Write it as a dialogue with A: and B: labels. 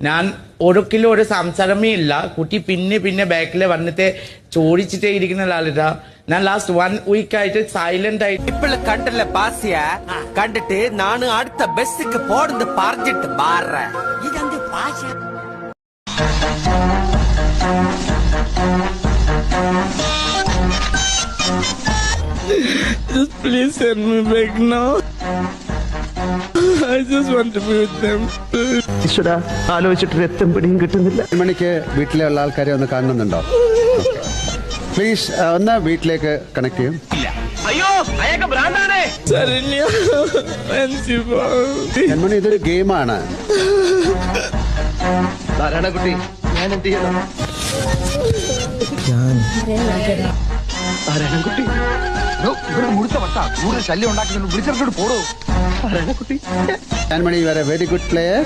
A: ഞാൻ ഒരിക്കലും ഒരു സംസാരമേ ഇല്ല. കുട്ടി പിന്നെ ബാക്കിൽ വന്നിട്ട് ചോദിച്ചിട്ടേ ഇരിക്കുന്ന ലാലിത. ഞാൻ ലാസ്റ്റ് 1 week ആയിട്ട് സൈലന്റ് ആയിട്ട്
B: ഇപ്പോൾ കണ്ടല്ലേ പാസിയ കണ്ടിട്ട് നാണ് അടുത്ത ബസ്സിക്ക് പോടുന്ന് പറഞ്ഞിട്ട് മാറ ഇതെന്ത് ഭാഷ.
A: Just please send me back now. I just want to be with them.
C: ഈശ്വരാ, ആലോചിച്ചിട്ട് രക്തം പിടിയും കിട്ടുന്നില്ല.
D: മണിക്ക് വീട്ടിലെ ഉള്ള ആൾക്കാരെ ഒന്ന് കാണുന്നുണ്ടോ? പ്ലീസ് ഒന്ന് വീട്ടിലേക്ക് കണക്ട് ചെയ്യും.
A: Saranya and Shiva.
D: മണി ഇതൊരു ഗെയിമാണ്.
C: കുട്ടി, ഞാൻ എന്ത് ചെയ്യണം? കുട്ടി മുഴുത്ത വട്ട കൂടുതൽ ശല്യം ഉണ്ടാക്കി വിളിച്ചിട്ട് പോടോ. കുട്ടി,
D: Mani, you are a very good player.